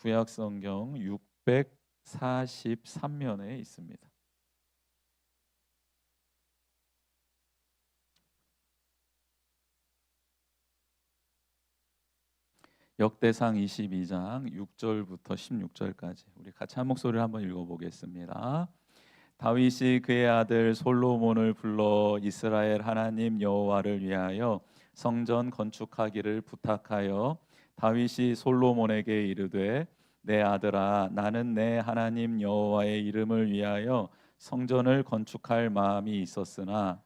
구약 성경 643면에 있습니다. 역대상 22장 6절부터 16절까지 우리 같이 한 목소리를 한번 읽어보겠습니다. 다윗이 그의 아들 솔로몬을 불러 이스라엘 하나님 여호와를 위하여 성전 건축하기를 부탁하여 다윗이 솔로몬에게 이르되 내 아들아 나는 내 하나님 여호와의 이름을 위하여 성전을 건축할 마음이 있었으나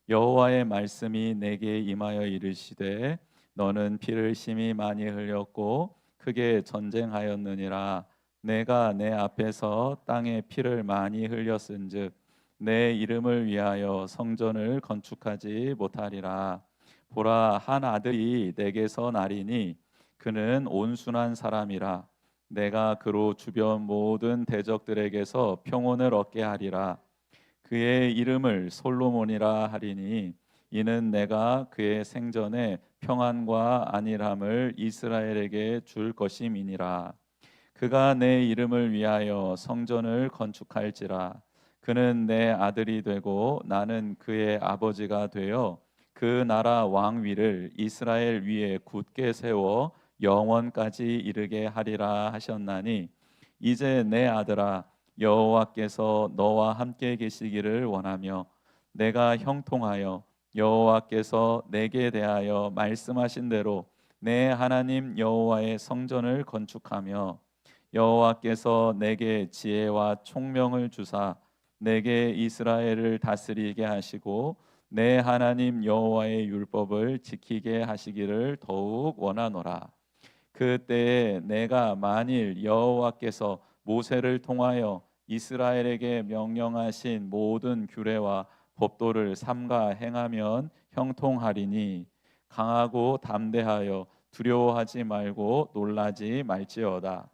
여호와의 말씀이 내게 임하여 이르시되 너는 피를 심히 많이 흘렸고 크게 전쟁하였느니라. 내가 내 앞에서 땅에 피를 많이 흘렸은즉 내 이름을 위하여 성전을 건축하지 못하리라. 보라, 한 아들이 내게서 나리니 그는 온순한 사람이라. 내가 그로 주변 모든 대적들에게서 평온을 얻게 하리라. 그의 이름을 솔로몬이라 하리니 이는 내가 그의 생전에 평안과 안일함을 이스라엘에게 줄 것임이니라. 그가 내 이름을 위하여 성전을 건축할지라. 그는 내 아들이 되고 나는 그의 아버지가 되어 그 나라 왕위를 이스라엘 위에 굳게 세워 영원까지 이르게 하리라 하셨나니 이제 내 아들아 여호와께서 너와 함께 계시기를 원하며 내가 형통하여 여호와께서 내게 대하여 말씀하신 대로 내 하나님 여호와의 성전을 건축하며 여호와께서 내게 지혜와 총명을 주사 내게 이스라엘을 다스리게 하시고 내 하나님 여호와의 율법을 지키게 하시기를 더욱 원하노라. 그때에 내가 만일 여호와께서 모세를 통하여 이스라엘에게 명령하신 모든 규례와 법도를 삼가 행하면 형통하리니 강하고 담대하여 두려워하지 말고 놀라지 말지어다.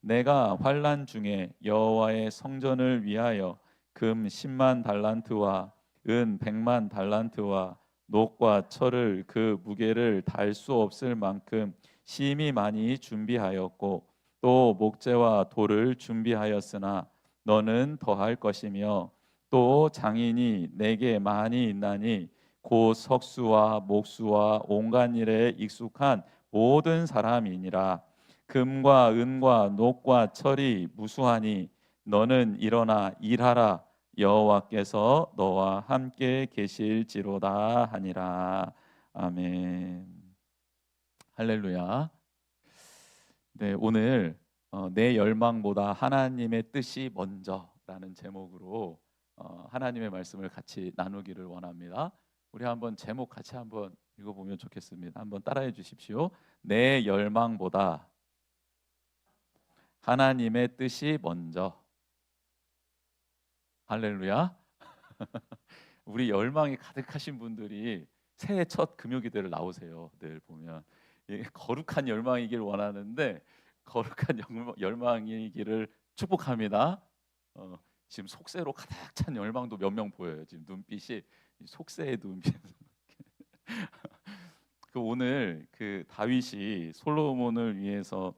내가 환난 중에 여호와의 성전을 위하여 금 10만 달란트와 은 100만 달란트와 녹과 철을 그 무게를 달 수 없을 만큼 심히 많이 준비하였고 또 목재와 돌을 준비하였으나 너는 더할 것이며 또 장인이 내게 많이 있나니 곧 석수와 목수와 온갖 일에 익숙한 모든 사람이니라. 금과 은과 녹과 철이 무수하니 너는 일어나 일하라. 여호와께서 너와 함께 계실지로다 하니라. 아멘. 할렐루야. 네, 오늘 내 열망보다 하나님의 뜻이 먼저라는 제목으로 하나님의 말씀을 같이 나누기를 원합니다. 우리 한번 제목 같이 한번 읽어보면 좋겠습니다. 한번 따라해 주십시오. 내 열망보다 하나님의 뜻이 먼저. 할렐루야. 우리 열망이 가득하신 분들이 새해 첫 금요기도를 나오세요. 늘 보면 거룩한 열망이길 원하는데 거룩한 열망이기를 축복합니다. 지금 속세로 가득 찬 열망도 몇 명 보여요. 지금 눈빛이 속세의 눈빛. 그 오늘 그 다윗이 솔로몬을 위해서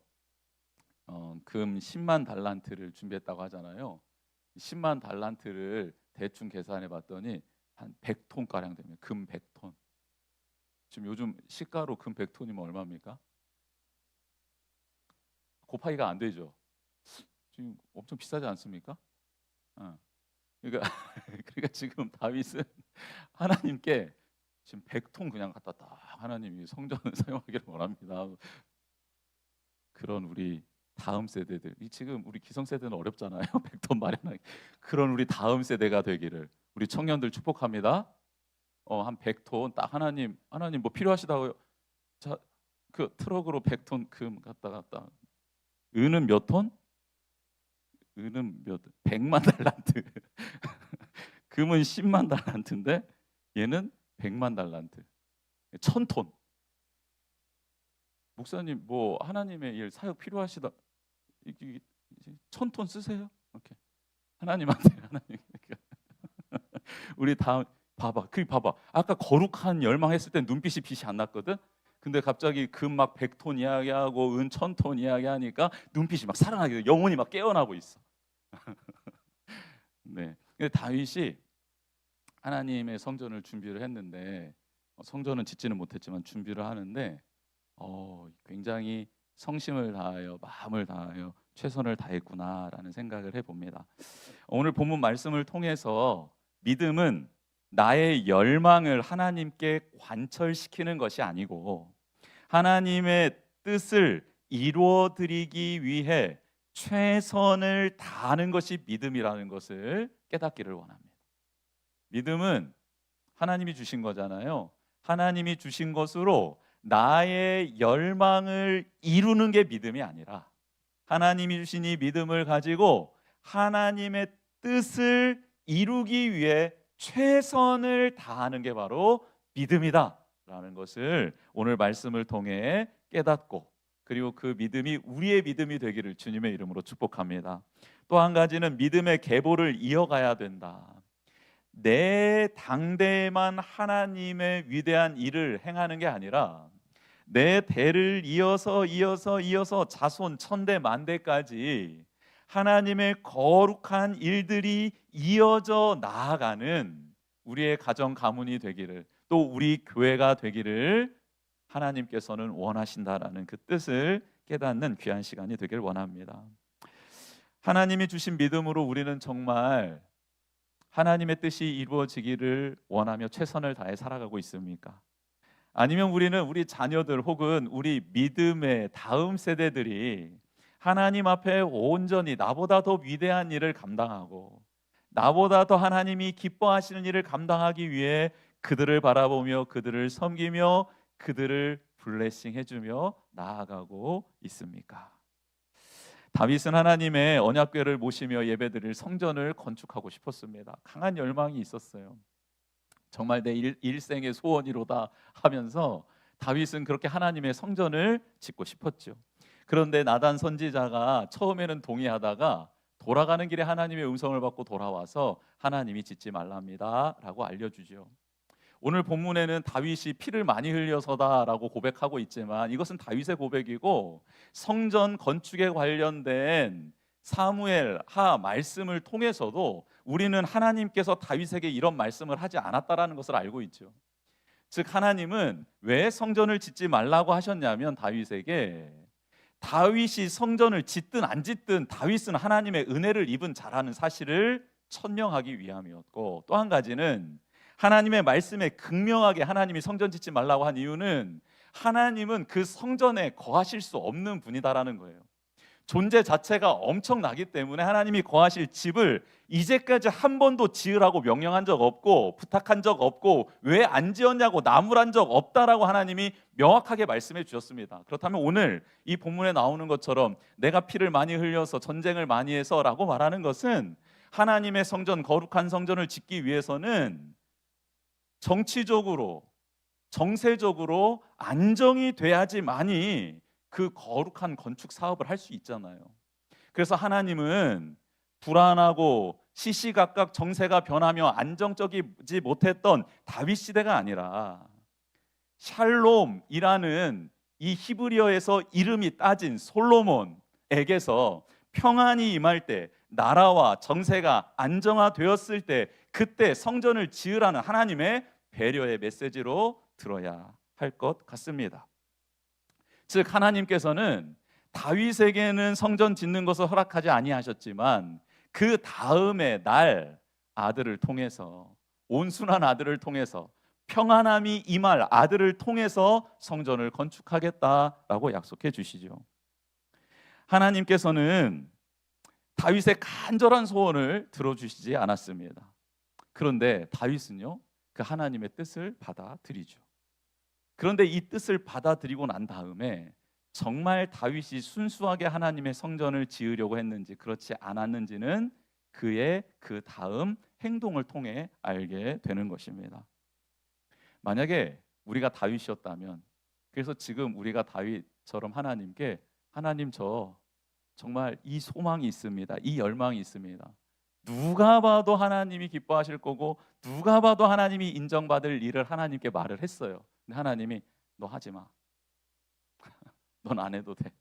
금 10만 달란트를 준비했다고 하잖아요. 10만 달란트를 대충 계산해 봤더니 한 100톤 가량 됩니다. 금 100톤. 지금 요즘 시가로 금 100톤이면 얼마입니까? 곱하기가 안 되죠. 지금 엄청 비싸지 않습니까? 그러니까 그러니까 지금 다윗은 하나님께 지금 100톤 그냥 갖다 딱 하나님이 성전을 사용하기를 원합니다. 그런 우리 다음 세대들, 지금 우리 기성 세대는 어렵잖아요. 100톤 마련하기. 그런 우리 다음 세대가 되기를 우리 청년들 축복합니다. 한 100톤 딱 하나님 뭐 필요하시다고요? 자, 그 트럭으로 100톤 금 갖다가 딱. 은은 몇 톤? 은은 100만 달란트. 금은 10만 달란트인데 얘는 100만 달란트. 1000톤. 목사님 뭐 하나님의 일 사역 필요하시다. 1000톤 쓰세요. 이렇게 하나님한테 하나님. 우리 다음 봐봐. 그 봐봐. 아까 거룩한 열망했을 때 눈빛이 빛이 안 났거든. 근데 갑자기 금 막 100톤 이야기하고 은 1000톤 이야기하니까 눈빛이 막 살아나게 영혼이 막 깨어나고 있어. 네. 근데 다윗이 하나님의 성전을 준비를 했는데 성전은 짓지는 못했지만 준비를 하는데 굉장히 성심을 다하여 마음을 다하여 최선을 다했구나라는 생각을 해봅니다. 오늘 본문 말씀을 통해서 믿음은 나의 열망을 하나님께 관철시키는 것이 아니고 하나님의 뜻을 이루어 드리기 위해 최선을 다하는 것이 믿음이라는 것을 깨닫기를 원합니다. 믿음은 하나님이 주신 거잖아요. 하나님이 주신 것으로 나의 열망을 이루는 게 믿음이 아니라 하나님이 주신 이 믿음을 가지고 하나님의 뜻을 이루기 위해 최선을 다하는 게 바로 믿음이다라는 것을 오늘 말씀을 통해 깨닫고 그리고 그 믿음이 우리의 믿음이 되기를 주님의 이름으로 축복합니다. 또 한 가지는 믿음의 계보를 이어가야 된다. 내 당대에만 하나님의 위대한 일을 행하는 게 아니라 내 대를 이어서 자손 천대 만대까지 하나님의 거룩한 일들이 이어져 나아가는 우리의 가정 가문이 되기를 또 우리 교회가 되기를 하나님께서는 원하신다라는 그 뜻을 깨닫는 귀한 시간이 되길 원합니다. 하나님이 주신 믿음으로 우리는 정말 하나님의 뜻이 이루어지기를 원하며 최선을 다해 살아가고 있습니까? 아니면 우리는 우리 자녀들 혹은 우리 믿음의 다음 세대들이 하나님 앞에 온전히 나보다 더 위대한 일을 감당하고 나보다 더 하나님이 기뻐하시는 일을 감당하기 위해 그들을 바라보며 그들을 섬기며 그들을 블레싱 해주며 나아가고 있습니까? 다윗은 하나님의 언약궤를 모시며 예배드릴 성전을 건축하고 싶었습니다. 강한 열망이 있었어요. 정말 내 일생의 소원이로다 하면서 다윗은 그렇게 하나님의 성전을 짓고 싶었죠. 그런데 나단 선지자가 처음에는 동의하다가 돌아가는 길에 하나님의 음성을 받고 돌아와서 하나님이 짓지 말랍니다 라고 알려주죠. 오늘 본문에는 다윗이 피를 많이 흘려서다라고 고백하고 있지만 이것은 다윗의 고백이고 성전 건축에 관련된 사무엘 하 말씀을 통해서도 우리는 하나님께서 다윗에게 이런 말씀을 하지 않았다라는 것을 알고 있죠. 즉 하나님은 왜 성전을 짓지 말라고 하셨냐면 다윗이 성전을 짓든 안 짓든 다윗은 하나님의 은혜를 입은 자라는 사실을 천명하기 위함이었고 또 한 가지는 하나님의 말씀에 극명하게 하나님이 성전 짓지 말라고 한 이유는 하나님은 그 성전에 거하실 수 없는 분이다라는 거예요. 존재 자체가 엄청나기 때문에 하나님이 거하실 집을 이제까지 한 번도 지으라고 명령한 적 없고 부탁한 적 없고 왜 안 지었냐고 나무란 적 없다라고 하나님이 명확하게 말씀해 주셨습니다. 그렇다면 오늘 이 본문에 나오는 것처럼 내가 피를 많이 흘려서 전쟁을 많이 해서라고 말하는 것은 하나님의 성전 거룩한 성전을 짓기 위해서는 정치적으로 정세적으로 안정이 돼야지만이 그 거룩한 건축 사업을 할 수 있잖아요. 그래서 하나님은 불안하고 시시각각 정세가 변하며 안정적이지 못했던 다윗 시대가 아니라 샬롬이라는 이 히브리어에서 이름이 따진 솔로몬에게서 평안이 임할 때 나라와 정세가 안정화되었을 때 그때 성전을 지으라는 하나님의 배려의 메시지로 들어야 할 것 같습니다. 즉 하나님께서는 다윗에게는 성전 짓는 것을 허락하지 아니하셨지만 그 다음에 날 아들을 통해서 온순한 아들을 통해서 평안함이 임할 아들을 통해서 성전을 건축하겠다라고 약속해 주시죠. 하나님께서는 다윗의 간절한 소원을 들어주시지 않았습니다. 그런데 다윗은요 그 하나님의 뜻을 받아들이죠. 그런데 이 뜻을 받아들이고 난 다음에 정말 다윗이 순수하게 하나님의 성전을 지으려고 했는지 그렇지 않았는지는 그의 그 다음 행동을 통해 알게 되는 것입니다. 만약에 우리가 다윗이었다면 그래서 지금 우리가 다윗처럼 하나님께 하나님 저 정말 이 소망이 있습니다. 이 열망이 있습니다. 누가 봐도 하나님이 기뻐하실 거고 누가 봐도 하나님이 인정받을 일을 하나님께 말을 했어요. 근데 하나님이 너 하지 마. 넌 안 해도 돼.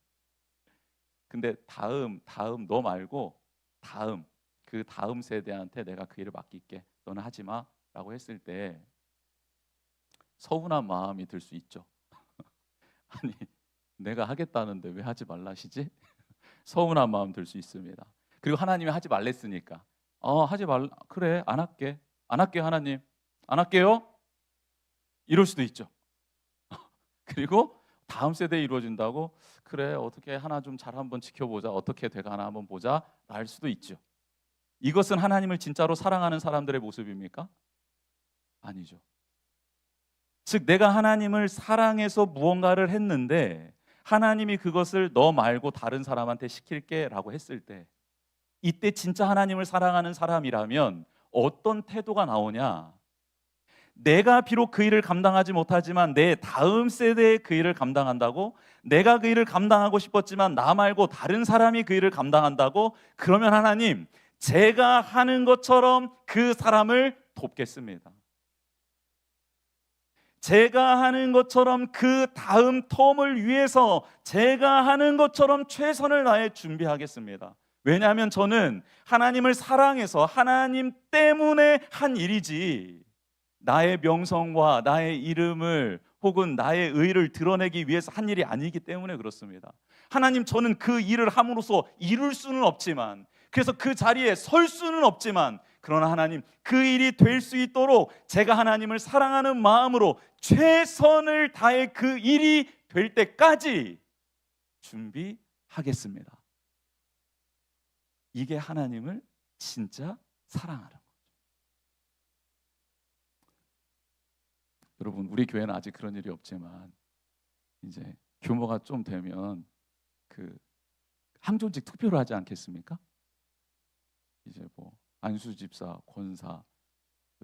근데 다음 너 말고 그 다음 세대한테 내가 그 일을 맡길게. 너는 하지 마라고 했을 때 서운한 마음이 들 수 있죠. 아니, 내가 하겠다는데 왜 하지 말라시지? 서운한 마음 들 수 있습니다. 그리고 하나님이 하지 말랬으니까 하지 말 그래 안 할게 하나님 안 할게요 이럴 수도 있죠. 그리고 다음 세대에 이루어진다고 그래 어떻게 하나 좀 잘 한번 지켜보자 어떻게 돼가나 한번 보자 할 수도 있죠. 이것은 하나님을 진짜로 사랑하는 사람들의 모습입니까? 아니죠. 즉 내가 하나님을 사랑해서 무언가를 했는데 하나님이 그것을 너 말고 다른 사람한테 시킬게 라고 했을 때 이때 진짜 하나님을 사랑하는 사람이라면 어떤 태도가 나오냐? 내가 비록 그 일을 감당하지 못하지만 내 다음 세대의 그 일을 감당한다고, 내가 그 일을 감당하고 싶었지만 나 말고 다른 사람이 그 일을 감당한다고, 그러면 하나님 제가 하는 것처럼 그 사람을 돕겠습니다. 제가 하는 것처럼 그 다음 텀을 위해서 제가 하는 것처럼 최선을 다해 준비하겠습니다. 왜냐하면 저는 하나님을 사랑해서 하나님 때문에 한 일이지 나의 명성과 나의 이름을 혹은 나의 의를 드러내기 위해서 한 일이 아니기 때문에 그렇습니다. 하나님 저는 그 일을 함으로써 이룰 수는 없지만 그래서 그 자리에 설 수는 없지만 그러나 하나님 그 일이 될 수 있도록 제가 하나님을 사랑하는 마음으로 최선을 다해 그 일이 될 때까지 준비하겠습니다. 이게 하나님을 진짜 사랑하는 거죠. 여러분 우리 교회는 아직 그런 일이 없지만 이제 규모가 좀 되면 그 항존직 투표를 하지 않겠습니까? 이제 뭐 안수 집사, 권사,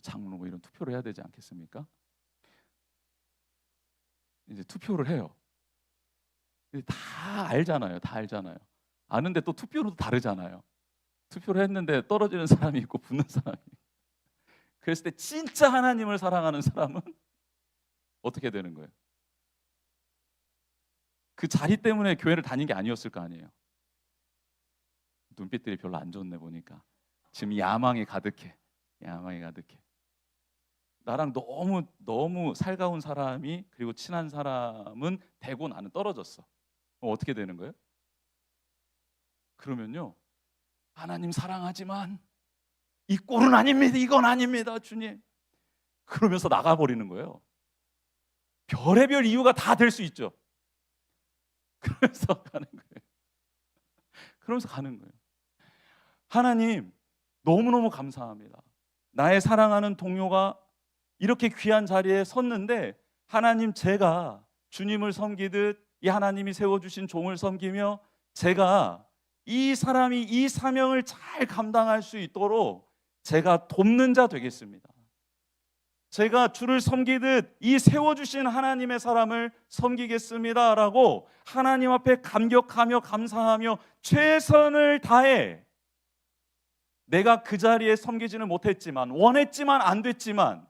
장로 뭐 이런 투표를 해야 되지 않겠습니까? 이제 투표를 해요. 다 알잖아요. 다 알잖아요. 아는데 또 투표로도 다르잖아요. 투표를 했는데 떨어지는 사람이 있고 붙는 사람이 있고. 그랬을 때 진짜 하나님을 사랑하는 사람은 어떻게 되는 거예요? 그 자리 때문에 교회를 다닌 게 아니었을 거 아니에요. 눈빛들이 별로 안 좋네 보니까. 지금 야망이 가득해. 야망이 가득해. 나랑 너무 살가운 사람이 그리고 친한 사람은 되고 나는 떨어졌어. 어떻게 되는 거예요? 그러면요. 하나님 사랑하지만 이 꼴은 아닙니다. 이건 아닙니다. 주님. 그러면서 나가버리는 거예요. 별의별 이유가 다 될 수 있죠. 그러면서 가는 거예요. 그러면서 가는 거예요. 하나님 너무너무 감사합니다. 나의 사랑하는 동료가 이렇게 귀한 자리에 섰는데 하나님 제가 주님을 섬기듯 이 하나님이 세워주신 종을 섬기며 제가 이 사람이 이 사명을 잘 감당할 수 있도록 제가 돕는 자 되겠습니다. 제가 주를 섬기듯 이 세워주신 하나님의 사람을 섬기겠습니다 라고 하나님 앞에 감격하며 감사하며 최선을 다해 내가 그 자리에 섬기지는 못했지만 원했지만 안 됐지만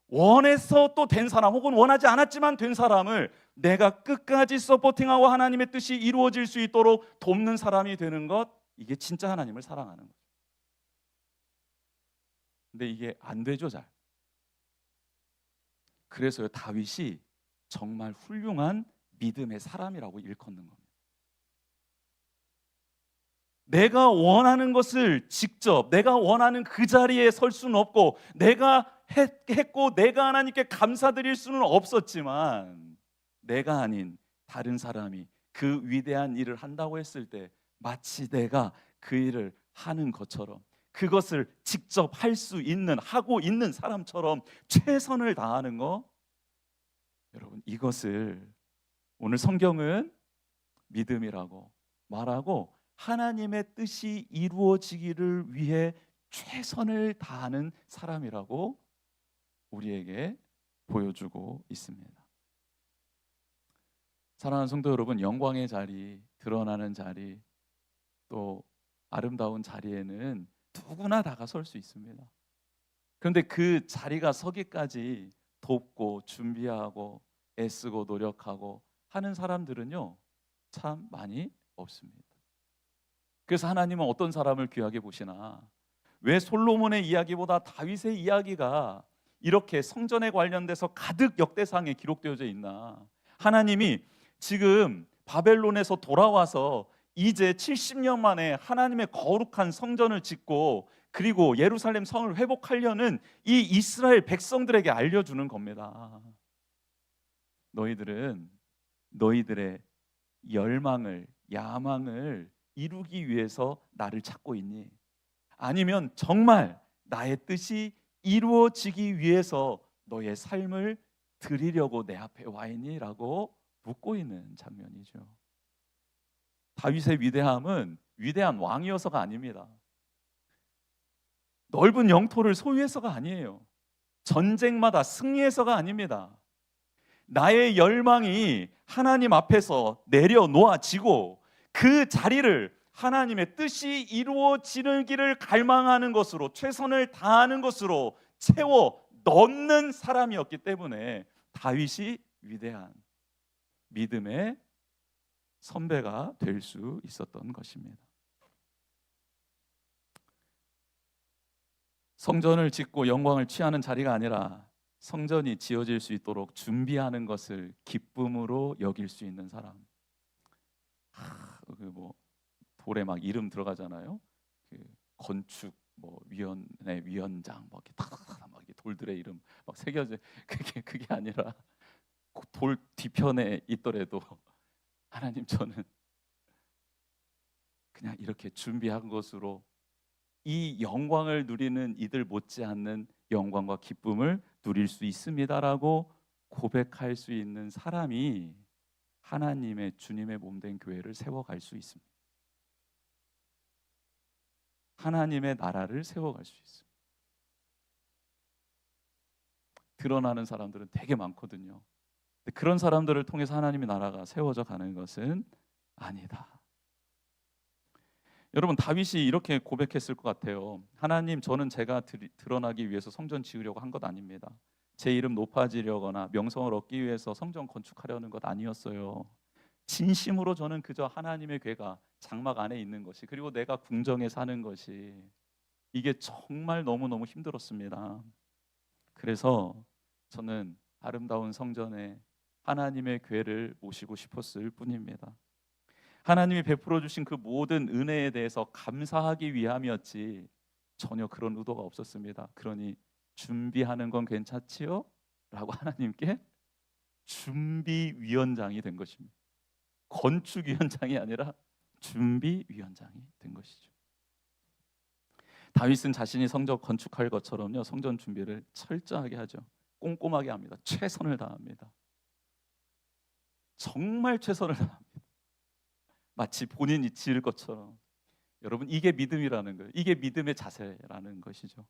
원해서 또 된 사람 혹은 원하지 않았지만 된 사람을 내가 끝까지 서포팅하고 하나님의 뜻이 이루어질 수 있도록 돕는 사람이 되는 것, 이게 진짜 하나님을 사랑하는 거죠. 근데 이게 안 되죠 잘. 그래서요 다윗이 정말 훌륭한 믿음의 사람이라고 일컫는 겁니다. 내가 원하는 것을 직접 내가 원하는 그 자리에 설 수는 없고 내가 했고 내가 하나님께 감사드릴 수는 없었지만 내가 아닌 다른 사람이 그 위대한 일을 한다고 했을 때 마치 내가 그 일을 하는 것처럼 그것을 직접 할 수 있는 하고 있는 사람처럼 최선을 다하는 거, 여러분 이것을 오늘 성경은 믿음이라고 말하고 하나님의 뜻이 이루어지기를 위해 최선을 다하는 사람이라고 우리에게 보여주고 있습니다. 사랑하는 성도 여러분, 영광의 자리, 드러나는 자리, 또 아름다운 자리에는 누구나 다가설 수 있습니다. 그런데 그 자리가 서기까지 돕고 준비하고 애쓰고 노력하고 하는 사람들은요 참 많이 없습니다. 그래서 하나님은 어떤 사람을 귀하게 보시나? 왜 솔로몬의 이야기보다 다윗의 이야기가 이렇게 성전에 관련돼서 가득 역대상에 기록되어져 있나? 하나님이 지금 바벨론에서 돌아와서 이제 70년 만에 하나님의 거룩한 성전을 짓고 그리고 예루살렘 성을 회복하려는 이 이스라엘 백성들에게 알려주는 겁니다. 너희들은 너희들의 열망을, 야망을 이루기 위해서 나를 찾고 있니? 아니면 정말 나의 뜻이 이루어지기 위해서 너의 삶을 드리려고 내 앞에 와 있니? 라고 묻고 있는 장면이죠. 다윗의 위대함은 위대한 왕이어서가 아닙니다. 넓은 영토를 소유해서가 아니에요. 전쟁마다 승리해서가 아닙니다. 나의 열망이 하나님 앞에서 내려놓아지고 그 자리를 하나님의 뜻이 이루어지기를 갈망하는 것으로, 최선을 다하는 것으로 채워 넣는 사람이었기 때문에 다윗이 위대한 믿음의 선배가 될 수 있었던 것입니다. 성전을 짓고 영광을 취하는 자리가 아니라 성전이 지어질 수 있도록 준비하는 것을 기쁨으로 여길 수 있는 사람. 뭐 돌에 막 이름 들어가잖아요. 그 건축 뭐 위원회 위원장 막 이렇게 돌들의 이름 막 새겨져. 그게 아니라 돌 뒤편에 있더라도 하나님, 저는 그냥 이렇게 준비한 것으로 이 영광을 누리는 이들 못지않는 영광과 기쁨을 누릴 수 있습니다라고 고백할 수 있는 사람이 하나님의 주님의 몸된 교회를 세워갈 수 있습니다. 하나님의 나라를 세워갈 수 있습니다. 드러나는 사람들은 되게 많거든요. 근데 그런 사람들을 통해서 하나님의 나라가 세워져 가는 것은 아니다. 여러분, 다윗이 이렇게 고백했을 것 같아요. 하나님, 저는 제가 드러나기 위해서 성전 지으려고 한 것 아닙니다. 제 이름 높아지려거나 명성을 얻기 위해서 성전 건축하려는 것 아니었어요. 진심으로 저는 그저 하나님의 궤가 장막 안에 있는 것이, 그리고 내가 궁정에 사는 것이, 이게 정말 너무너무 힘들었습니다. 그래서 저는 아름다운 성전에 하나님의 궤를 모시고 싶었을 뿐입니다. 하나님이 베풀어 주신 그 모든 은혜에 대해서 감사하기 위함이었지 전혀 그런 의도가 없었습니다. 그러니 준비하는 건 괜찮지요? 라고 하나님께 준비위원장이 된 것입니다. 건축위원장이 아니라 준비위원장이 된 것이죠. 다윗은 자신이 성전 건축할 것처럼요, 성전 준비를 철저하게 하죠. 꼼꼼하게 합니다. 최선을 다합니다. 정말 최선을 다합니다. 마치 본인이 지을 것처럼. 여러분, 이게 믿음이라는 거예요. 이게 믿음의 자세라는 것이죠.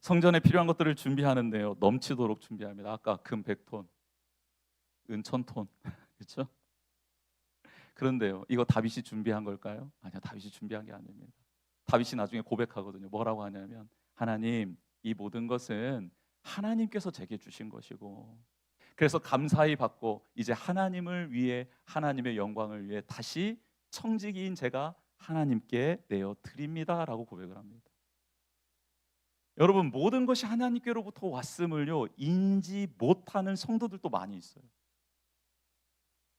성전에 필요한 것들을 준비하는데요, 넘치도록 준비합니다. 아까 금 100톤, 은 1000톤, 그렇죠? 그런데요, 이거 다윗이 준비한 걸까요? 아니요, 다윗이 준비한 게 아닙니다. 다윗이 나중에 고백하거든요. 뭐라고 하냐면, 하나님, 이 모든 것은 하나님께서 제게 주신 것이고, 그래서 감사히 받고 이제 하나님을 위해, 하나님의 영광을 위해 다시 청지기인 제가 하나님께 내어 드립니다라고 고백을 합니다. 여러분, 모든 것이 하나님께로부터 왔음을요 인지 못하는 성도들도 많이 있어요.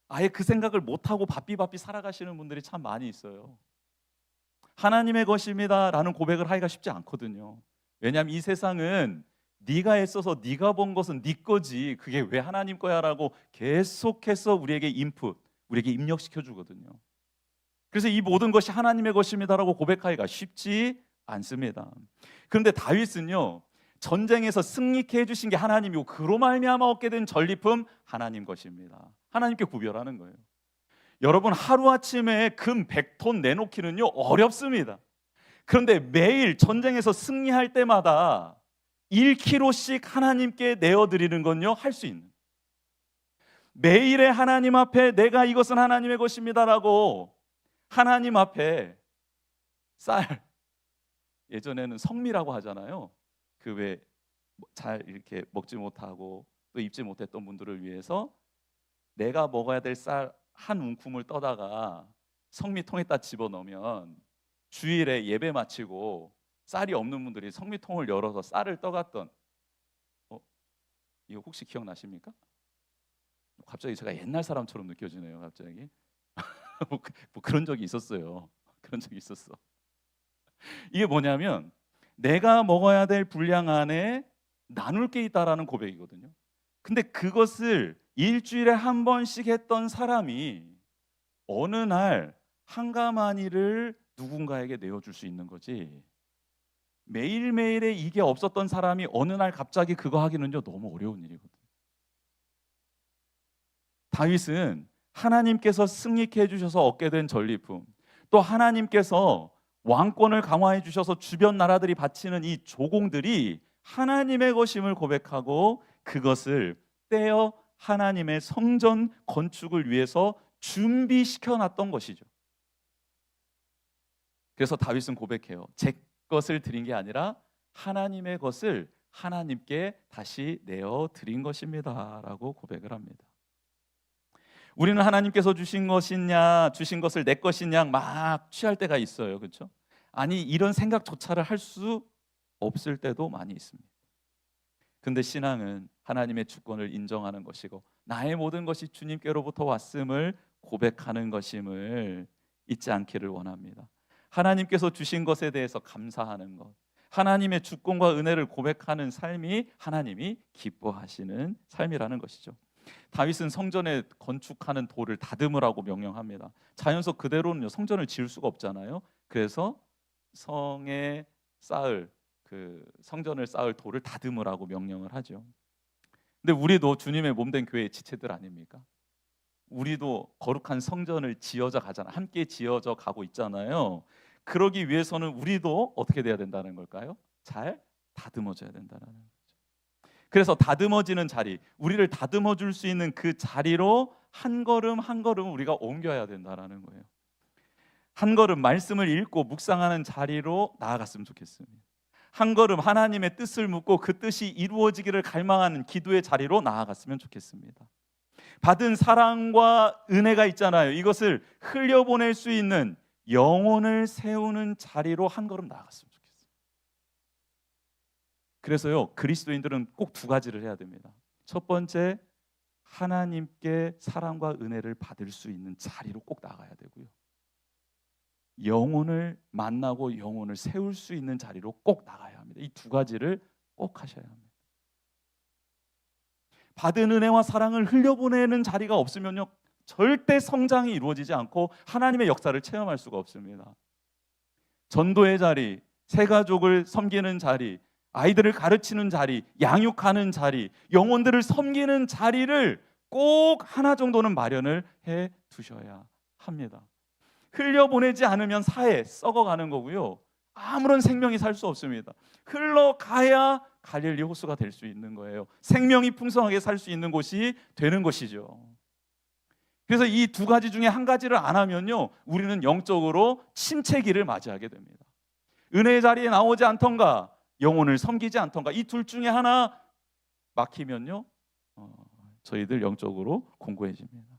아예 그 생각을 못하고 바삐바삐 살아가시는 분들이 참 많이 있어요. 하나님의 것입니다라는 고백을 하기가 쉽지 않거든요. 왜냐하면 이 세상은 네가 애써서 네가 본 것은 네 거지, 그게 왜 하나님 거야라고 계속해서 우리에게 우리에게 입력시켜 주거든요. 그래서 이 모든 것이 하나님의 것입니다라고 고백하기가 쉽지 않습니다. 그런데 다윗은요, 전쟁에서 승리케 해주신 게 하나님이고 그로 말미암아 얻게 된 전리품 하나님 것입니다. 하나님께 구별하는 거예요. 여러분, 하루아침에 금 100톤 내놓기는요 어렵습니다. 그런데 매일 전쟁에서 승리할 때마다 1kg씩 하나님께 내어드리는 건요 할 수 있는, 매일의 하나님 앞에 내가 이것은 하나님의 것입니다라고 하나님 앞에 쌀, 예전에는 성미라고 하잖아요. 그 왜 잘 이렇게 먹지 못하고 또 입지 못했던 분들을 위해서 내가 먹어야 될 쌀 한 움큼을 떠다가 성미통에다 집어넣으면 주일에 예배 마치고 쌀이 없는 분들이 성미통을 열어서 쌀을 떠갔던, 이거 혹시 기억나십니까? 갑자기 제가 옛날 사람처럼 느껴지네요. 갑자기 뭐 그런 적이 있었어요. 그런 적이 있었어. 이게 뭐냐면 내가 먹어야 될 분량 안에 나눌 게 있다라는 고백이거든요. 근데 그것을 일주일에 한 번씩 했던 사람이 어느 날 한가마니를 누군가에게 내어줄 수 있는 거지, 매일매일에 이게 없었던 사람이 어느 날 갑자기 그거 하기는요 너무 어려운 일이거든요. 다윗은 하나님께서 승리케 해주셔서 얻게 된 전리품, 또 하나님께서 왕권을 강화해 주셔서 주변 나라들이 바치는 이 조공들이 하나님의 것임을 고백하고 그것을 떼어 하나님의 성전 건축을 위해서 준비시켜 놨던 것이죠. 그래서 다윗은 고백해요. 제 것을 드린 게 아니라 하나님의 것을 하나님께 다시 내어 드린 것입니다 라고 고백을 합니다. 우리는 하나님께서 주신 것이냐 주신 것을 내 것이냐 막 취할 때가 있어요. 그렇죠? 아니 이런 생각조차를 할 수 없을 때도 많이 있습니다. 근데 신앙은 하나님의 주권을 인정하는 것이고 나의 모든 것이 주님께로부터 왔음을 고백하는 것임을 잊지 않기를 원합니다. 하나님께서 주신 것에 대해서 감사하는 것, 하나님의 주권과 은혜를 고백하는 삶이 하나님이 기뻐하시는 삶이라는 것이죠. 다윗은 성전에 건축하는 돌을 다듬으라고 명령합니다. 자연서 그대로는 성전을 지을 수가 없잖아요. 그래서 성에 쌓을 성전을 쌓을 돌을 다듬으라고 명령을 하죠. 근데 우리도 주님의 몸된 교회의 지체들 아닙니까? 우리도 거룩한 성전을 지어져 가잖아요. 함께 지어져 가고 있잖아요. 그러기 위해서는 우리도 어떻게 돼야 된다는 걸까요? 잘 다듬어져야 된다는 거죠. 그래서 다듬어지는 자리, 우리를 다듬어 줄 수 있는 그 자리로 한 걸음 한 걸음 우리가 옮겨야 된다는 거예요. 한 걸음 말씀을 읽고 묵상하는 자리로 나아갔으면 좋겠습니다. 한 걸음 하나님의 뜻을 묻고 그 뜻이 이루어지기를 갈망하는 기도의 자리로 나아갔으면 좋겠습니다. 받은 사랑과 은혜가 있잖아요. 이것을 흘려보낼 수 있는 영혼을 세우는 자리로 한 걸음 나아갔으면 좋겠어요. 그래서요, 그리스도인들은 꼭 두 가지를 해야 됩니다. 첫 번째, 하나님께 사랑과 은혜를 받을 수 있는 자리로 꼭 나가야 되고요, 영혼을 만나고 영혼을 세울 수 있는 자리로 꼭 나가야 합니다. 이 두 가지를 꼭 하셔야 합니다. 받은 은혜와 사랑을 흘려보내는 자리가 없으면요, 절대 성장이 이루어지지 않고 하나님의 역사를 체험할 수가 없습니다. 전도의 자리, 새 가족을 섬기는 자리, 아이들을 가르치는 자리, 양육하는 자리, 영혼들을 섬기는 자리를 꼭 하나 정도는 마련을 해 두셔야 합니다. 흘려보내지 않으면 사해 썩어가는 거고요, 아무런 생명이 살 수 없습니다. 흘러가야 갈릴리 호수가 될 수 있는 거예요. 생명이 풍성하게 살 수 있는 곳이 되는 것이죠. 그래서 이 두 가지 중에 한 가지를 안 하면요, 우리는 영적으로 침체기를 맞이하게 됩니다. 은혜의 자리에 나오지 않던가 영혼을 섬기지 않던가 이 둘 중에 하나 막히면요, 저희들 영적으로 공고해집니다.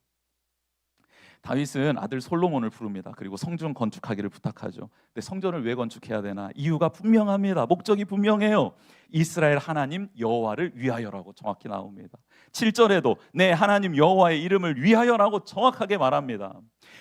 다윗은 아들 솔로몬을 부릅니다. 그리고 성전 건축하기를 부탁하죠. 근데 성전을 왜 건축해야 되나? 이유가 분명합니다. 목적이 분명해요. 이스라엘 하나님 여호와를 위하여라고 정확히 나옵니다. 7절에도 내 하나님 여호와의 이름을 위하여라고 정확하게 말합니다.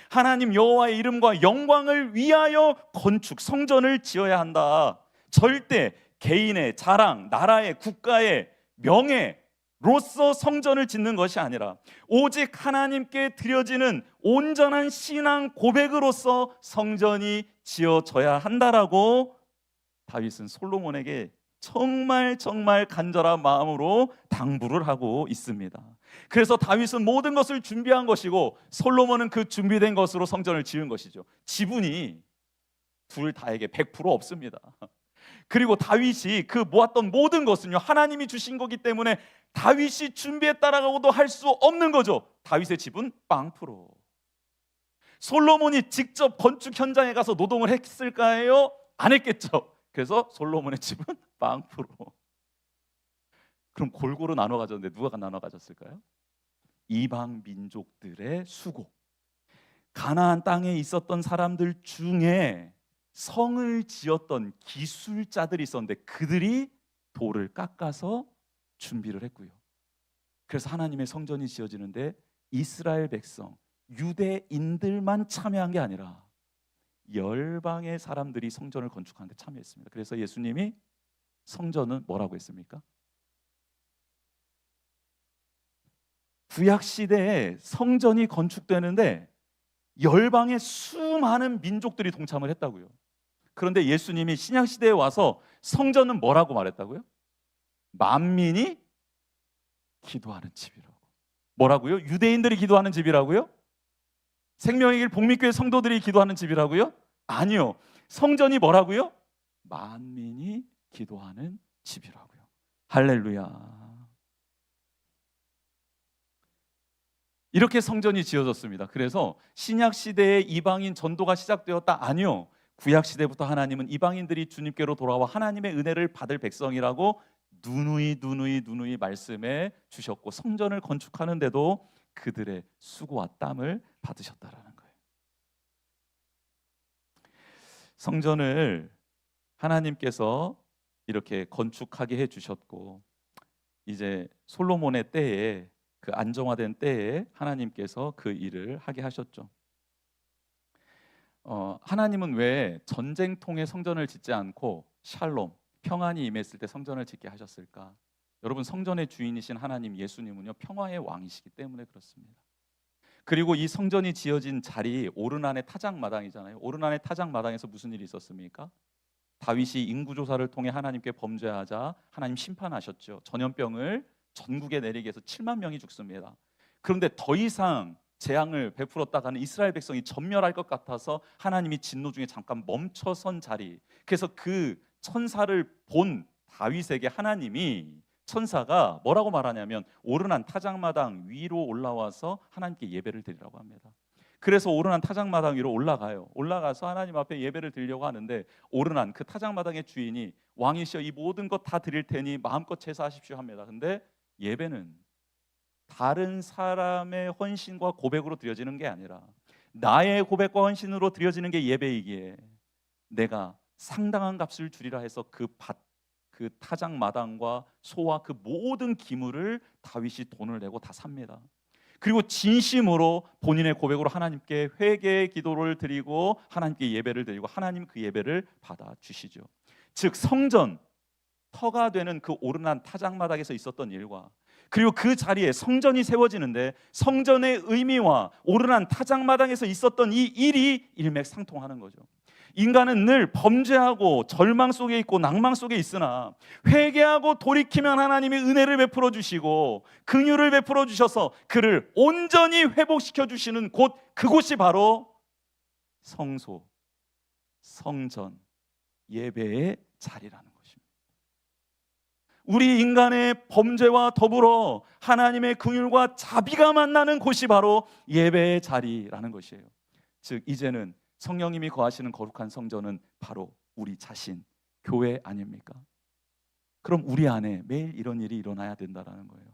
하나님 여호와의 이름과 영광을 위하여 건축 성전을 지어야 한다. 절대 개인의 자랑, 나라의, 국가의 명예 로서 성전을 짓는 것이 아니라 오직 하나님께 드려지는 온전한 신앙 고백으로서 성전이 지어져야 한다라고 다윗은 솔로몬에게 정말 간절한 마음으로 당부를 하고 있습니다. 그래서 다윗은 모든 것을 준비한 것이고 솔로몬은 그 준비된 것으로 성전을 지은 것이죠. 지분이 둘 다에게 100% 없습니다. 그리고 다윗이 그 모았던 모든 것은요, 하나님이 주신 거기 때문에 다윗이 준비했다라고도 할 수 없는 거죠. 다윗의 집은 0%. 솔로몬이 직접 건축 현장에 가서 노동을 했을까요? 안 했겠죠. 그래서 솔로몬의 집은 0%. 그럼 골고루 나눠 가졌는데 누가 나눠 가졌을까요? 이방 민족들의 수고, 가나안 땅에 있었던 사람들 중에 성을 지었던 기술자들이 있었는데 그들이 돌을 깎아서 준비를 했고요. 그래서 하나님의 성전이 지어지는데 이스라엘 백성, 유대인들만 참여한 게 아니라 열방의 사람들이 성전을 건축하는 데 참여했습니다. 그래서 예수님이 성전은 뭐라고 했습니까? 구약 시대에 성전이 건축되는데 열방의 수많은 민족들이 동참을 했다고요. 그런데 예수님이 신약 시대에 와서 성전은 뭐라고 말했다고요? 만민이 기도하는 집이라고. 뭐라고요? 유대인들이 기도하는 집이라고요? 생명의 길 복미교회 성도들이 기도하는 집이라고요? 아니요. 성전이 뭐라고요? 만민이 기도하는 집이라고요. 할렐루야. 이렇게 성전이 지어졌습니다. 그래서 신약 시대에 이방인 전도가 시작되었다? 아니요. 구약 시대부터 하나님은 이방인들이 주님께로 돌아와 하나님의 은혜를 받을 백성이라고 누누이 말씀해 주셨고, 성전을 건축하는데도 그들의 수고와 땀을 받으셨다라는 거예요. 성전을 하나님께서 이렇게 건축하게 해 주셨고, 이제 솔로몬의 때에, 그 안정화된 때에 하나님께서 그 일을 하게 하셨죠. 하나님은 왜 전쟁통에 성전을 짓지 않고 샬롬, 평안이 임했을 때 성전을 짓게 하셨을까? 여러분, 성전의 주인이신 하나님 예수님은요, 평화의 왕이시기 때문에 그렇습니다. 그리고 이 성전이 지어진 자리, 오르난의 타작마당이잖아요. 오르난의 타작마당에서 무슨 일이 있었습니까? 다윗이 인구조사를 통해 하나님께 범죄하자 하나님 심판하셨죠. 전염병을 전국에 내리게 해서 7만 명이 죽습니다. 그런데 더 이상 재앙을 베풀었다가는 이스라엘 백성이 전멸할 것 같아서 하나님이 진노 중에 잠깐 멈춰선 자리, 그래서 그 천사를 본 다윗에게 하나님이, 천사가 뭐라고 말하냐면 오르난 타작마당 위로 올라와서 하나님께 예배를 드리라고 합니다. 그래서 오르난 타작마당 위로 올라가서 하나님 앞에 예배를 드리려고 하는데, 오르난 그 타작마당의 주인이 왕이시여 이 모든 것 다 드릴 테니 마음껏 제사하십시오 합니다. 근데 예배는 다른 사람의 헌신과 고백으로 드려지는 게 아니라 나의 고백과 헌신으로 드려지는 게 예배이기에 내가 상당한 값을 주리라 해서 그 타작마당과 소와 그 모든 기물을 다윗이 돈을 내고 다 삽니다. 그리고 진심으로 본인의 고백으로 하나님께 회개의 기도를 드리고 하나님께 예배를 드리고 하나님 그 예배를 받아주시죠. 즉 성전, 터가 되는 그 오르난 타작마당에서 있었던 일과, 그리고 그 자리에 성전이 세워지는데 성전의 의미와 오르난 타작마당에서 있었던 이 일이 일맥상통하는 거죠. 인간은 늘 범죄하고 절망 속에 있고 낭망 속에 있으나 회개하고 돌이키면 하나님이 은혜를 베풀어 주시고 긍휼을 베풀어 주셔서 그를 온전히 회복시켜 주시는 곳, 그곳이 바로 성소, 성전, 예배의 자리라는 것입니다. 우리 인간의 범죄와 더불어 하나님의 긍휼과 자비가 만나는 곳이 바로 예배의 자리라는 것이에요. 즉 이제는 성령님이 거하시는 거룩한 성전은 바로 우리 자신, 교회 아닙니까? 그럼 우리 안에 매일 이런 일이 일어나야 된다는 거예요.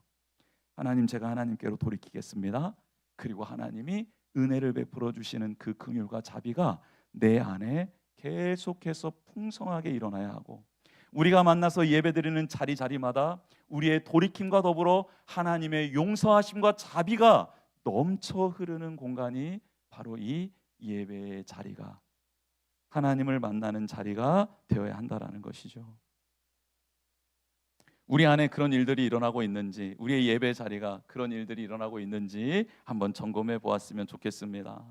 하나님, 제가 하나님께로 돌이키겠습니다. 그리고 하나님이 은혜를 베풀어 주시는 그 긍휼과 자비가 내 안에 계속해서 풍성하게 일어나야 하고, 우리가 만나서 예배드리는 자리마다 우리의 돌이킴과 더불어 하나님의 용서하심과 자비가 넘쳐 흐르는 공간이 바로 이 예배의 자리가, 하나님을 만나는 자리가 되어야 한다라는 것이죠. 우리 안에 그런 일들이 일어나고 있는지, 우리의 예배 자리가 그런 일들이 일어나고 있는지 한번 점검해 보았으면 좋겠습니다.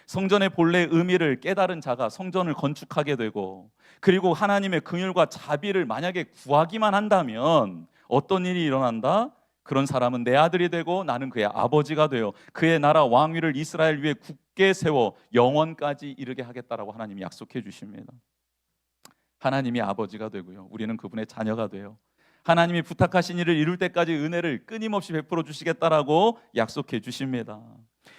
성전의 본래 의미를 깨달은 자가 성전을 건축하게 되고, 그리고 하나님의 긍휼과 자비를 만약에 구하기만 한다면 어떤 일이 일어난다? 그런 사람은 내 아들이 되고 나는 그의 아버지가 되어 그의 나라 왕위를 이스라엘 위에 굳게 세워 영원까지 이르게 하겠다라고 하나님이 약속해 주십니다. 하나님이 아버지가 되고요, 우리는 그분의 자녀가 돼요. 하나님이 부탁하신 일을 이룰 때까지 은혜를 끊임없이 베풀어 주시겠다라고 약속해 주십니다.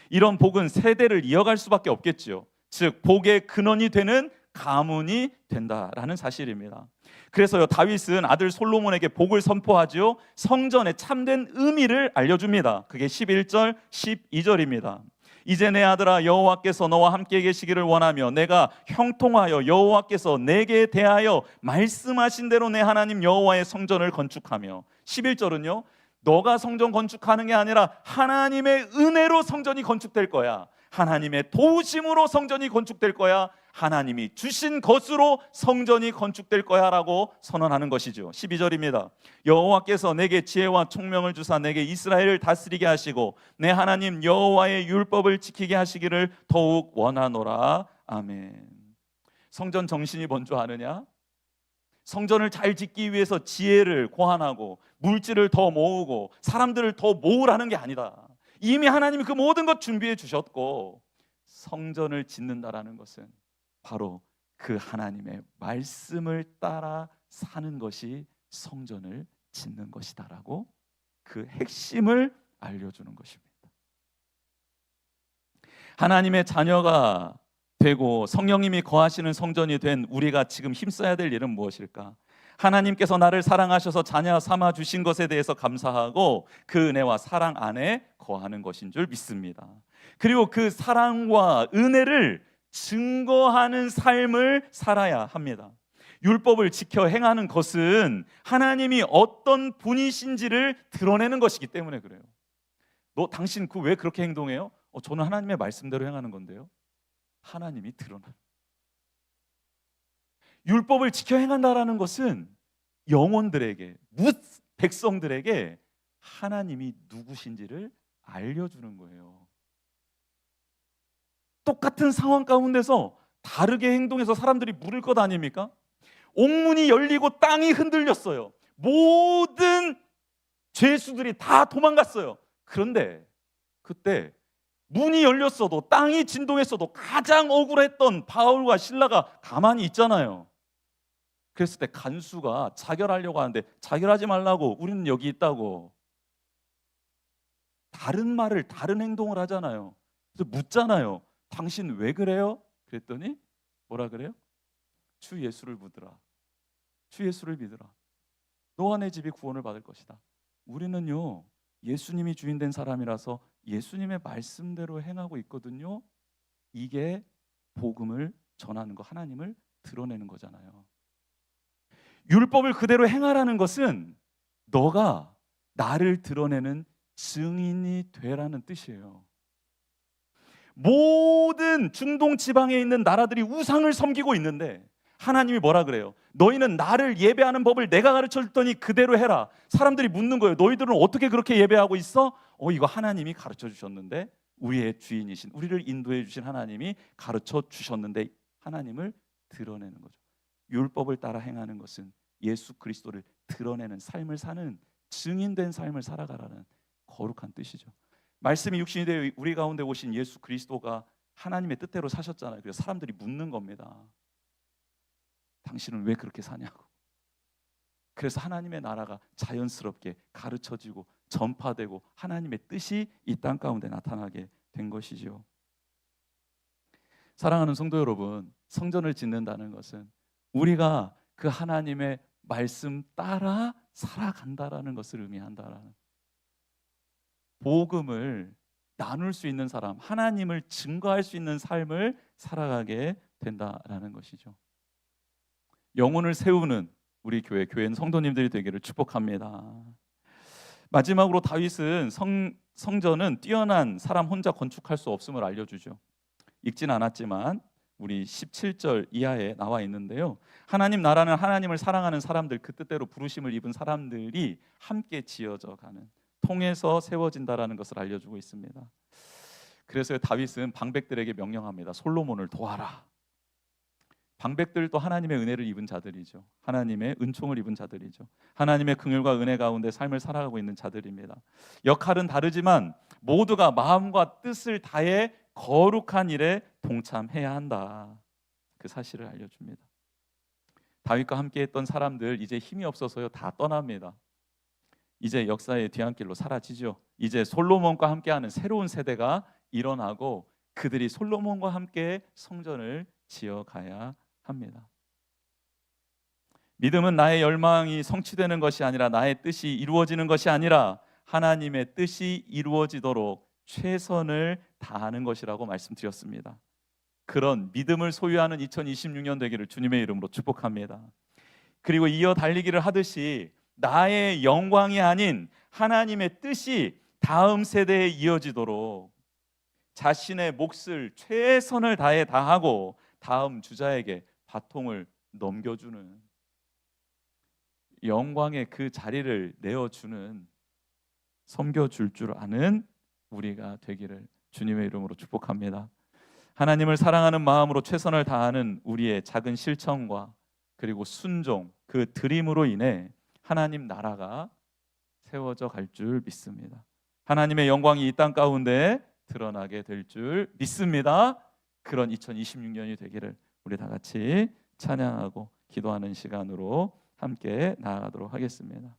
이런 복은 세대를 이어갈 수밖에 없겠지요. 즉 복의 근원이 되는 가문이 된다라는 사실입니다. 그래서요, 다윗은 아들 솔로몬에게 복을 선포하죠. 성전의 참된 의미를 알려줍니다. 그게 11절 12절입니다. 이제 내 아들아, 여호와께서 너와 함께 계시기를 원하며 내가 형통하여 여호와께서 내게 대하여 말씀하신 대로 내 하나님 여호와의 성전을 건축하며, 11절은요, 너가 성전 건축하는 게 아니라 하나님의 은혜로 성전이 건축될 거야. 하나님의 도우심으로 성전이 건축될 거야. 하나님이 주신 것으로 성전이 건축될 거야 라고 선언하는 것이죠. 12절입니다. 여호와께서 내게 지혜와 총명을 주사 내게 이스라엘을 다스리게 하시고 내 하나님 여호와의 율법을 지키게 하시기를 더욱 원하노라. 아멘. 성전 정신이 뭔 줄 아느냐? 성전을 잘 짓기 위해서 지혜를 고안하고 물질을 더 모으고 사람들을 더 모으라는 게 아니다. 이미 하나님이 그 모든 것 준비해 주셨고, 성전을 짓는다라는 것은 바로 그 하나님의 말씀을 따라 사는 것이 성전을 짓는 것이다라고 그 핵심을 알려주는 것입니다. 하나님의 자녀가 되고 성령님이 거하시는 성전이 된 우리가 지금 힘써야 될 일은 무엇일까? 하나님께서 나를 사랑하셔서 자녀 삼아 주신 것에 대해서 감사하고 그 은혜와 사랑 안에 거하는 것인 줄 믿습니다. 그리고 그 사랑과 은혜를 증거하는 삶을 살아야 합니다. 율법을 지켜 행하는 것은 하나님이 어떤 분이신지를 드러내는 것이기 때문에 그래요. 당신 왜 그렇게 행동해요? 저는 하나님의 말씀대로 행하는 건데요. 하나님이 드러나. 율법을 지켜 행한다라는 것은 영혼들에게, 백성들에게 하나님이 누구신지를 알려주는 거예요. 똑같은 상황 가운데서 다르게 행동해서 사람들이 물을 것 아닙니까? 옥문이 열리고 땅이 흔들렸어요. 모든 죄수들이 다 도망갔어요. 그런데 그때 문이 열렸어도 땅이 진동했어도 가장 억울했던 바울과 실라가 가만히 있잖아요. 그랬을 때 간수가 자결하려고 하는데 자결하지 말라고, 우리는 여기 있다고. 다른 말을, 다른 행동을 하잖아요. 그래서 묻잖아요. 당신 왜 그래요? 그랬더니 뭐라 그래요? 주 예수를 믿으라. 주 예수를 믿으라. 너와 내 집이 구원을 받을 것이다. 우리는요, 예수님이 주인 된 사람이라서 예수님의 말씀대로 행하고 있거든요. 이게 복음을 전하는 거, 하나님을 드러내는 거잖아요. 율법을 그대로 행하라는 것은 너가 나를 드러내는 증인이 되라는 뜻이에요. 모든 중동 지방에 있는 나라들이 우상을 섬기고 있는데 하나님이 뭐라 그래요? 너희는 나를 예배하는 법을 내가 가르쳐줬더니 그대로 해라. 사람들이 묻는 거예요. 너희들은 어떻게 그렇게 예배하고 있어? 이거 하나님이 가르쳐 주셨는데, 우리의 주인이신, 우리를 인도해 주신 하나님이 가르쳐 주셨는데, 하나님을 드러내는 거죠. 율법을 따라 행하는 것은 예수 그리스도를 드러내는 삶을 사는, 증인된 삶을 살아가라는 거룩한 뜻이죠. 말씀이 육신이 되어 우리 가운데 오신 예수 그리스도가 하나님의 뜻대로 사셨잖아요. 그래서 사람들이 묻는 겁니다. 당신은 왜 그렇게 사냐고. 그래서 하나님의 나라가 자연스럽게 가르쳐지고 전파되고 하나님의 뜻이 이 땅 가운데 나타나게 된 것이죠. 사랑하는 성도 여러분, 성전을 짓는다는 것은 우리가 그 하나님의 말씀 따라 살아간다라는 것을 의미한다라는, 복음을 나눌 수 있는 사람, 하나님을 증거할 수 있는 삶을 살아가게 된다라는 것이죠. 영혼을 세우는 우리 교회는 성도님들이 되기를 축복합니다. 마지막으로 다윗은 성전은 뛰어난 사람 혼자 건축할 수 없음을 알려주죠. 읽진 않았지만 우리 17절 이하에 나와 있는데요. 하나님 나라는 하나님을 사랑하는 사람들, 그 뜻대로 부르심을 입은 사람들이 함께 지어져 가는, 통해서 세워진다라는 것을 알려주고 있습니다. 그래서 다윗은 방백들에게 명령합니다. 솔로몬을 도와라. 방백들도 하나님의 은혜를 입은 자들이죠. 하나님의 은총을 입은 자들이죠. 하나님의 긍휼과 은혜 가운데 삶을 살아가고 있는 자들입니다. 역할은 다르지만 모두가 마음과 뜻을 다해 거룩한 일에 동참해야 한다. 그 사실을 알려줍니다. 다윗과 함께했던 사람들 이제 힘이 없어서요 다 떠납니다. 이제 역사의 뒤안길로 사라지죠. 이제 솔로몬과 함께하는 새로운 세대가 일어나고 그들이 솔로몬과 함께 성전을 지어가야 합니다. 믿음은 나의 열망이 성취되는 것이 아니라, 나의 뜻이 이루어지는 것이 아니라 하나님의 뜻이 이루어지도록 최선을 다하는 것이라고 말씀드렸습니다. 그런 믿음을 소유하는 2026년 되기를 주님의 이름으로 축복합니다. 그리고 이어 달리기를 하듯이 나의 영광이 아닌 하나님의 뜻이 다음 세대에 이어지도록 자신의 몫을 최선을 다해 다하고 다음 주자에게 바통을 넘겨주는, 영광의 그 자리를 내어주는, 섬겨줄 줄 아는 우리가 되기를 주님의 이름으로 축복합니다. 하나님을 사랑하는 마음으로 최선을 다하는 우리의 작은 실천과 그리고 순종, 그 드림으로 인해 하나님 나라가 세워져 갈 줄 믿습니다. 하나님의 영광이 이 땅 가운데 드러나게 될 줄 믿습니다. 그런 2026년이 되기를 우리 다 같이 찬양하고 기도하는 시간으로 함께 나아가도록 하겠습니다.